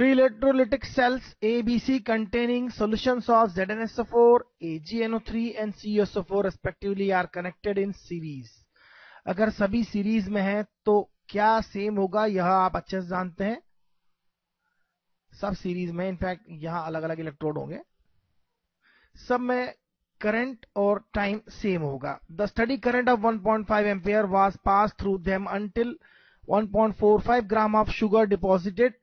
Three electrolytic cells ABC containing solutions of ZnSO4, AgNO3 and CuSO4 respectively are connected in series. अगर सभी series में है तो क्या सेम होगा, यह आप अच्छे से जानते हैं. सब सीरीज में, इनफैक्ट यहां अलग अलग इलेक्ट्रोड होंगे, सब में करंट और टाइम सेम होगा. The steady current of 1.5 ampere was pass through them until 1.45 gram of sugar deposited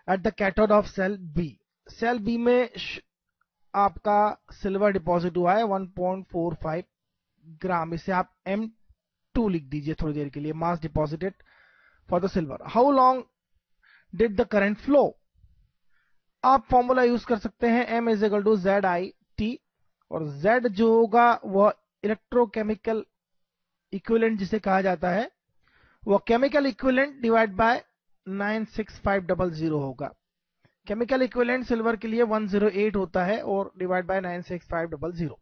at the cathode of cell B. Cell B में आपका सिल्वर डिपॉजिट हुआ है 1.45 ग्राम. इसे आप M2 लिख दीजिए थोड़ी देर के लिए. Mass deposited for the silver. How long did the current flow. आप फॉर्मूला यूज कर सकते हैं M is equal to ZIT, और Z जो होगा वह इलेक्ट्रोकेमिकल इक्विवेलेंट जिसे कहा जाता है, वह केमिकल इक्विवेलेंट डिवाइड बाय 96500 होगा. केमिकल इक्विवेलेंट सिल्वर के लिए 108 होता है और डिवाइड बाय 96500.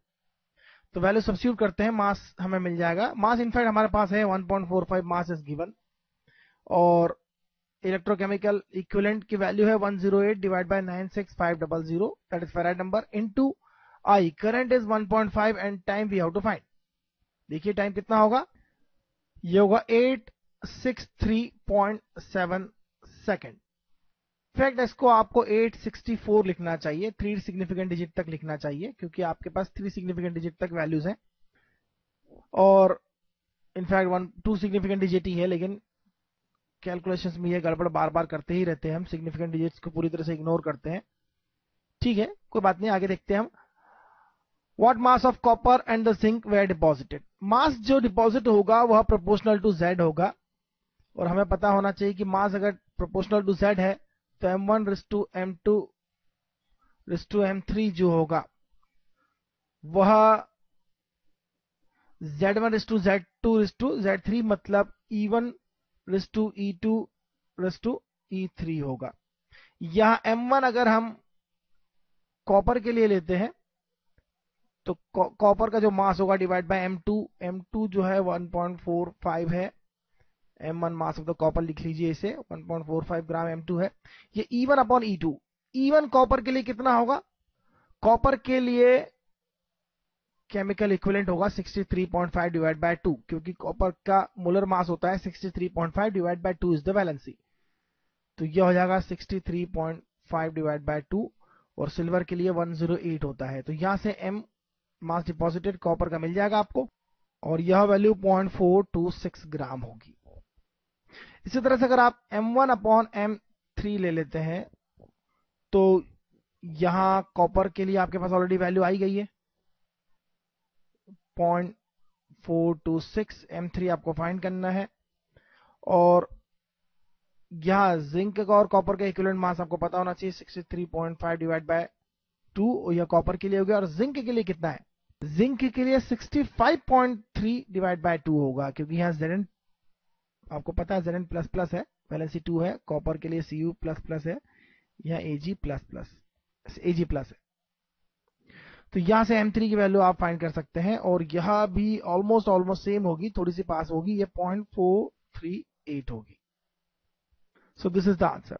तो वैल्यू सब्स्टिट्यूट करते हैं, मास हमें मिल जाएगा. मास इनफैक्ट हमारे पास है 1.45 मास इज गिवन, और इलेक्ट्रोकेमिकल इक्विवेलेंट की वैल्यू है 108 divide by 96500, that is Faraday number, into I. Current is 1.5 and time we have to find. देखिए टाइम कितना होगा, ये होगा 863.7 सेकेंड. इनफैक्ट इसको आपको 864 लिखना चाहिए, 3 सिग्निफिकेंट डिजिट तक लिखना चाहिए, क्योंकि आपके पास 3 सिग्निफिकेंट डिजिट तक वैल्यूज हैं, और इनफैक्ट 2 सिग्निफिकेंट डिजिट ही है, लेकिन कैलकुलेशंस में ये गड़बड़ बार बार करते ही रहते हैं. हम सिग्निफिकेंट डिजिट्स को पूरी तरह से इग्नोर करते हैं. ठीक है, कोई बात नहीं, आगे देखते हैं हम. What mass of copper and the zinc were deposited. मास जो डिपॉजिट होगा वह प्रोपोर्शनल टू Z होगा, और हमें पता होना चाहिए कि मास अगर प्रोपोर्शनल टू Z है तो M1 रिस्टू M2 रिस्टू M3 जो होगा वह Z1 रिस्टू Z2 रिस्टू Z3, मतलब E1 रिस्टू E2 रिस्टू E3 होगा. यहां M1 अगर हम कॉपर के लिए लेते हैं तो कॉपर का जो मास होगा डिवाइड बाय M2 जो है 1.45 है. M1 mass of the copper लिख लीजिए, इसे 1.45 ग्राम M2 है. ये E1 upon E2. E1 copper के लिए कितना होगा, कॉपर के लिए केमिकल इक्विवेलेंट होगा 63.5 डिवाइड बाय 2, क्योंकि कॉपर का मोलर मास होता है 63.5 divide by 2 is the valency. तो यह हो जाएगा 63.5 डिवाइड बाय 2, और सिल्वर के लिए 108 होता है. तो यहां से M मास डिपॉजिटेड कॉपर का मिल जाएगा आपको, और यह वैल्यू 0.426 ग्राम होगी. इसी तरह से अगर आप M1 अपॉन M3 ले लेते हैं तो यहां कॉपर के लिए आपके पास ऑलरेडी वैल्यू आई गई है 0.426. M3 आपको फाइंड करना है, और यहां जिंक का और कॉपर का इक्विवेलेंट मास आपको पता होना चाहिए 63.5 डिवाइड बाय 2, और यह कॉपर के लिए हो गया. और जिंक के लिए कितना है, जिंक के लिए 65.3 डिवाइड बाय 2 होगा, क्योंकि यहां Zn आपको पता है Zn प्लस प्लस है, वैलेंसी 2 है. कॉपर के लिए Cu प्लस प्लस है, यह Ag प्लस है. तो यहां से M3 की वैल्यू आप फाइंड कर सकते हैं, और यह भी ऑलमोस्ट सेम होगी, थोड़ी सी पास होगी, ये 0.438 होगी. So this is the answer.